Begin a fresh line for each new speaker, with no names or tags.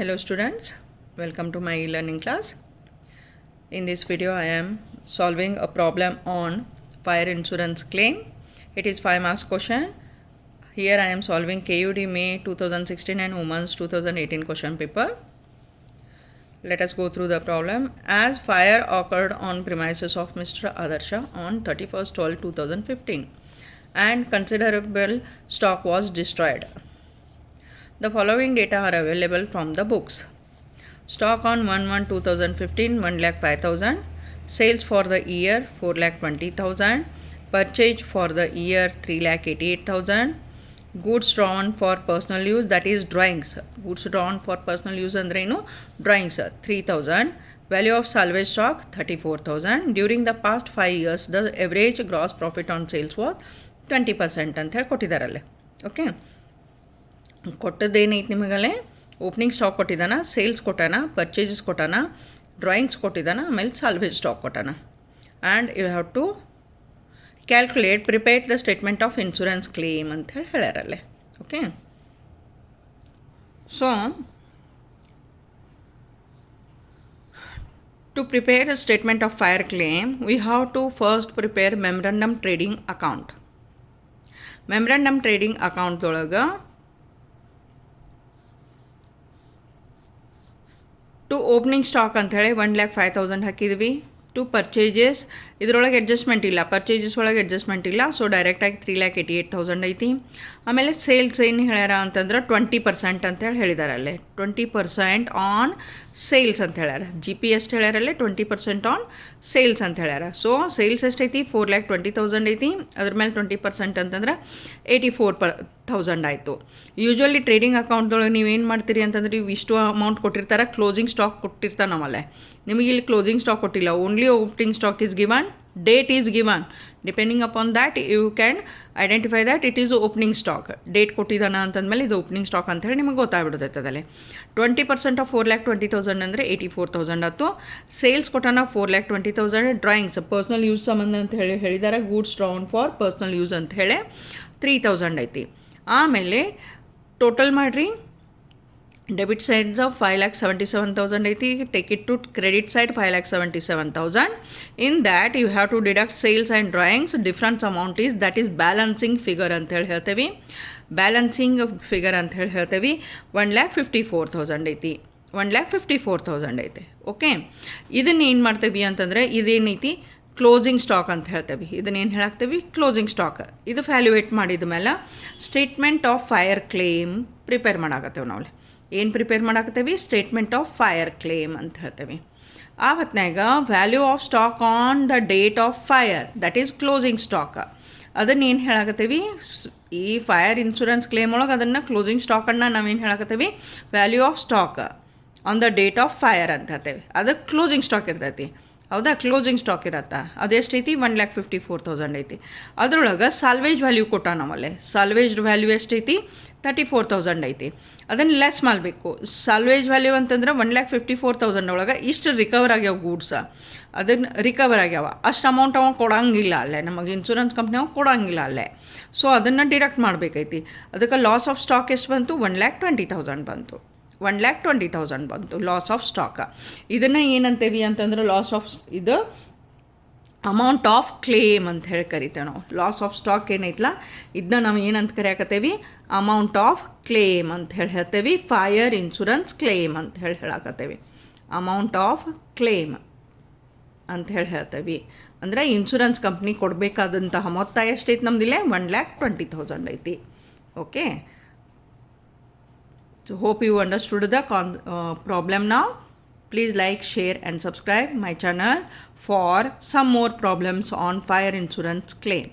Hello students, welcome to my e-learning class. In this video I am solving a problem on fire insurance claim. It is 5 marks question. Here I am solving KUD May 2016 and Women's 2018 question paper. Let us go through the problem. As fire occurred on premises of Mr. Adarsha on 31st 12 2015 and considerable stock was destroyed. The following data are available from the books. Stock on 1/1/2015 1,05,000, sales for the year 4,20,000, purchase for the year 3,88,000, goods drawn for personal use, that is drawings. Goods drawn for personal use andrenu drawings 3,000. Value of salvage stock 34,000. During the past 5 years the average gross profit on sales was 20% ಅಂತ ಹೇಳಿ ಕೊಟ್ಟಿದ್ದಾರಲ್ಲೇ. Okay, ಕೊಟ್ಟದ್ದೇನೈತಿ ನಿಮಗಲ್ಲೇ, opening stock ಕೊಟ್ಟಿದ್ದಾನ, sales ಕೊಟ್ಟಾನ, purchases ಕೊಟ್ಟಾನ, drawings ಕೊಟ್ಟಿದ್ದಾನ, ಆಮೇಲೆ ಸಾಲ್ವೇಜ್ ಸ್ಟಾಕ್ ಕೊಟ್ಟಾನ. And you have to calculate prepare the statement of insurance claim ಅಂತ ಹೇಳಿ ಹೇಳ್ಯಾರಲ್ಲೇ. Okay, so to prepare a statement of fire claim, we have to first prepare memorandum trading account. Memorandum trading account ಒಳಗೆ to opening stock ಅಂಥೇಳಿ 1,05,000 ಹಾಕಿದ್ವಿ. To purchases ಇದರೊಳಗೆ adjustment ಇಲ್ಲ, purchases ಒಳಗೆ adjustment ಇಲ್ಲ, ಸೊ ಡೈರೆಕ್ಟಾಗಿ 3,88,000 ಐತಿ. ಆಮೇಲೆ ಸೇಲ್ಸ್ ಏನು ಹೇಳ್ಯಾರ ಅಂತಂದ್ರೆ 20% ಅಂತೇಳಿ ಹೇಳಿದ್ದಾರೆ ಅಲ್ಲೇ. 20% ಆನ್ ಸೇಲ್ಸ್ ಅಂತ ಹೇಳ್ಯಾರ. ಜಿ ಪಿ ಎಷ್ಟು ಹೇಳ್ಯಾರಲ್ಲೇ 20% ಆನ್ ಸೇಲ್ಸ್ ಅಂತ ಹೇಳ್ಯಾರ. ಸೊ ಸೇಲ್ಸ್ ಎಷ್ಟೈತಿ 4,20,000 ಐತಿ, ಅದ್ರ ಮೇಲೆ 20% ಅಂತಂದ್ರೆ 84,000 ಆಯಿತು. ಯೂಶ್ವಲಿ ಟ್ರೇಡಿಂಗ್ ಅಕೌಂಟ್ದೊಳಗೆ ನೀವೇನು ಮಾಡ್ತೀರಿ ಅಂತಂದ್ರೆ ಇವು ಇಷ್ಟು ಅಮೌಂಟ್ ಕೊಟ್ಟಿರ್ತಾರೆ, ಕ್ಲೋಸಿಂಗ್ ಸ್ಟಾಕ್ ಕೊಟ್ಟಿರ್ತಾನೆ ನಮ್ಮಲ್ಲೇ. ನಿಮಗೆ ಇಲ್ಲಿ ಕ್ಲೋಸಿಂಗ್ ಸ್ಟಾಕ್ ಕೊಟ್ಟಿಲ್ಲ, only opening stock is given, date is given. Depending upon that you can identify that it is opening stock. Date ಕೊಟ್ಟಿದ್ದಾನ ಅಂತಂದಮೇಲೆ ಇದು ಓಪನಿಂಗ್ ಸ್ಟಾಕ್ ಅಂತ ಹೇಳಿ ನಿಮಗೆ ಗೊತ್ತಾಗ್ಬಿಡುತ್ತೆ ಅದರಲ್ಲಿ. 20% ಆಫ್ 4,20,000 ಅಂದರೆ 84,000 ಆಯಿತು. ಸೇಲ್ಸ್ ಕೊಟ್ಟಾನ 4,20,000. ಡ್ರಾಯಿಂಗ್ಸ್ ಪರ್ಸ್ನಲ್ ಯೂಸ್ ಸಂಬಂಧ ಅಂತ ಹೇಳಿ ಹೇಳಿದ್ದಾರೆ, goods drawn for personal use ಅಂತ ಹೇಳಿ 3,000 ಐತಿ. ಆಮೇಲೆ ಟೋಟಲ್ ಮಾಡಿರಿ, ಡೆಬಿಟ್ ಸೈಡ್ 5,77,000 ಐತಿ, take it to credit side 5,77,000. In that you have to deduct sales and drawings. Difference amount is that is balancing figure ಅಂತ ಹೇಳಿ ಹೇಳ್ತೇವೆ. ಬ್ಯಾಲೆನ್ಸಿಂಗ್ ಫಿಗರ್ ಅಂತ ಹೇಳಿ ಹೇಳ್ತೇವೆ. 1,54,000 ಐತಿ, 1,54,000 ಐತೆ. ಓಕೆ, ಇದನ್ನು ಏನು ಮಾಡ್ತೇವೆ ಅಂತಂದರೆ ಇದೇನೈತಿ ಕ್ಲೋಸಿಂಗ್ ಸ್ಟಾಕ್ ಅಂತ ಹೇಳ್ತೇವೆ. ಇದನ್ನೇನು ಹೇಳಾಕ್ತೇವೆ ಕ್ಲೋಸಿಂಗ್ ಸ್ಟಾಕ್. ಇದು ವ್ಯಾಲ್ಯೂಯೇಟ್ ಮಾಡಿದ ಮೇಲೆ statement of fire claim prepare ಮಾಡಾಕತ್ತೇವೆ ನಾವು. ಏನು ಪ್ರಿಪೇರ್ ಮಾಡಾಕತ್ತೇವೆ? ಸ್ಟೇಟ್ಮೆಂಟ್ ಆಫ್ ಫೈರ್ ಕ್ಲೇಮ್ ಅಂತ ಹೇಳ್ತೇವೆ. ಆ ಹೊತ್ನಾಗ value of stock on the date of fire, that is closing stock. ಅದನ್ನು ಏನು ಹೇಳಾಕತ್ತೇವೆ? ಈ ಫೈರ್ ಇನ್ಶೂರೆನ್ಸ್ ಕ್ಲೇಮ್ ಒಳಗೆ ಅದನ್ನು ಕ್ಲೋಸಿಂಗ್ ಸ್ಟಾಕನ್ನು ನಾವೇನು ಹೇಳಾಕತ್ತೇವೆ? Value of stock on the date of fire ಅಂತ ಹೇಳ್ತೇವೆ. ಅದಕ್ಕೆ ಕ್ಲೋಸಿಂಗ್ ಸ್ಟಾಕ್ ಇರ್ತೈತಿ, ಹೌದಾ? ಕ್ಲೋಸಿಂಗ್ ಸ್ಟಾಕ್ ಇರತ್ತಾ, ಅದೆಷ್ಟೈತಿ? 1,54,000 ಐತಿ. ಅದ್ರೊಳಗೆ ಸಾಲ್ವೇಜ್ ವ್ಯಾಲ್ಯೂ ಕೊಟ್ಟ ನಮ್ಮಲ್ಲಿ. ಸಾಲ್ವೇಜ್ ವ್ಯಾಲ್ಯೂ ಎಷ್ಟೈತಿ? 34,000 ಐತಿ. ಅದನ್ನು ಲೆಸ್ ಮಾಡಬೇಕು. ಸಾಲ್ವೇಜ್ ವ್ಯಾಲ್ಯೂ ಅಂತಂದ್ರೆ 1,54,000 ಒಳಗೆ ಇಷ್ಟು ರಿಕವರ್ ಆಗ್ಯಾವ ಗೂಡ್ಸ, ಅದನ್ನು ರಿಕವರ್ ಆಗ್ಯಾವ. ಅಷ್ಟು ಅಮೌಂಟ್ ಅವ ಕೊಡೋಂಗಿಲ್ಲ ಅಲ್ಲೇ, ನಮಗೆ ಇನ್ಶೂರೆನ್ಸ್ ಕಂಪ್ನಿ ಅವ ಕೊಡೋಂಗಿಲ್ಲ ಅಲ್ಲೇ. ಸೊ ಅದನ್ನು ಡಿಡಕ್ಟ್ ಮಾಡಬೇಕೈತಿ. ಅದಕ್ಕೆ ಲಾಸ್ ಆಫ್ ಸ್ಟಾಕ್ ಎಷ್ಟು ಬಂತು? 1,20,000 ಬಂತು. 1,20,000 ಬಂತು ಲಾಸ್ ಆಫ್ ಸ್ಟಾಕ್. ಇದನ್ನು ಏನಂತೇವಿ ಅಂತಂದ್ರೆ ಲಾಸ್ ಆಫ್ ಇದು ಅಮೌಂಟ್ ಆಫ್ ಕ್ಲೇಮ್ ಅಂತ ಹೇಳಿ ಕರಿತೇವೆ ನಾವು. ಲಾಸ್ ಆಫ್ ಸ್ಟಾಕ್ ಏನೈತಲ್ಲ ಇದನ್ನ ನಾವು ಏನಂತ ಕರೆಯಾಕತ್ತೇವಿ? ಅಮೌಂಟ್ ಆಫ್ ಕ್ಲೇಮ್ ಅಂತ ಹೇಳಿ ಹೇಳ್ತೇವೆ. ಫೈರ್ ಇನ್ಶೂರೆನ್ಸ್ ಕ್ಲೇಮ್ ಅಂತ ಹೇಳಿ ಹೇಳಾಕತ್ತೇವಿ. ಅಮೌಂಟ್ ಆಫ್ ಕ್ಲೇಮ್ ಅಂತ ಹೇಳಿ ಹೇಳ್ತೇವೆ. ಅಂದರೆ ಇನ್ಶೂರೆನ್ಸ್ ಕಂಪ್ನಿ ಕೊಡಬೇಕಾದಂತಹ ಮೊತ್ತ ಎಷ್ಟೈತಿ ನಮ್ದಿಲ್ಲ? 1,20,000 ಐತಿ. Okay, so hope you understood the problem now. Please like, share and subscribe my channel for some more problems on fire insurance claim.